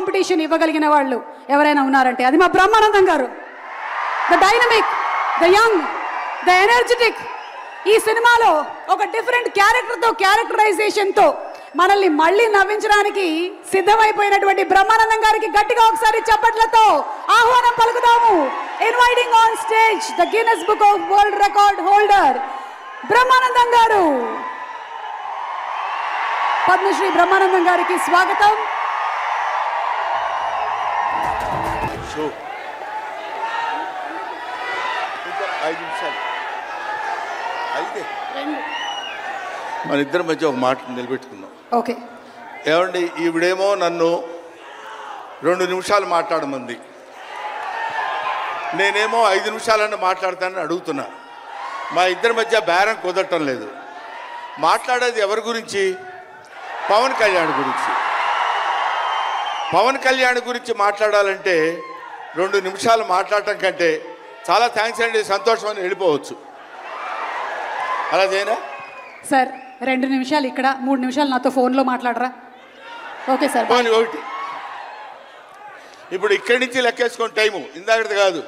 Competition ఇవ్వగలిగిన వాళ్ళు ఎవరైనా ఉన్నారంటే అది మా బ్రహ్మానందం గారు. The dynamic, the young, the energetic. ఈ సినిమాలో ఒక డిఫరెంట్ క్యారెక్టరైజేషన్తో మనల్ని మళ్ళీ నవ్వించడానికి సిద్ధమైపోయినటువంటి బ్రహ్మానందం గారికి గట్టిగా ఒకసారి చప్పట్లతో ఆహ్వానం పలుకుదాము. Inviting on stage the Guinness book of world record holder Brahmanandam garu. Padmashri Brahmanandam గారికి స్వాగతం. మన ఇద్దరి మధ్య ఒక మాట నిలబెట్టుకుందాం. ఓకే. ఏమండి, ఈవిడేమో నన్ను 2 నిమిషాలు మాట్లాడమంది, నేనేమో 5 నిమిషాలన్నా మాట్లాడతానని అడుగుతున్నా. మా ఇద్దరి మధ్య బేరం కుదరటం లేదు. మాట్లాడేది ఎవరి గురించి? పవన్ కళ్యాణ్ గురించి. పవన్ కళ్యాణ్ గురించి మాట్లాడాలంటే 2 నిమిషాలు మాట్లాడటం కంటే చాలా థ్యాంక్స్ అండి, సంతోషం అని వెళ్ళిపోవచ్చు. అలాగేనా సార్? 2 నిమిషాలు ఇక్కడ, 3 నిమిషాలు నాతో ఫోన్లో మాట్లాడరా? Okay sir. ఒకటి ఇప్పుడు ఇక్కడి నుంచి లెక్కేసుకొని టైము ఇందాకది కాదు.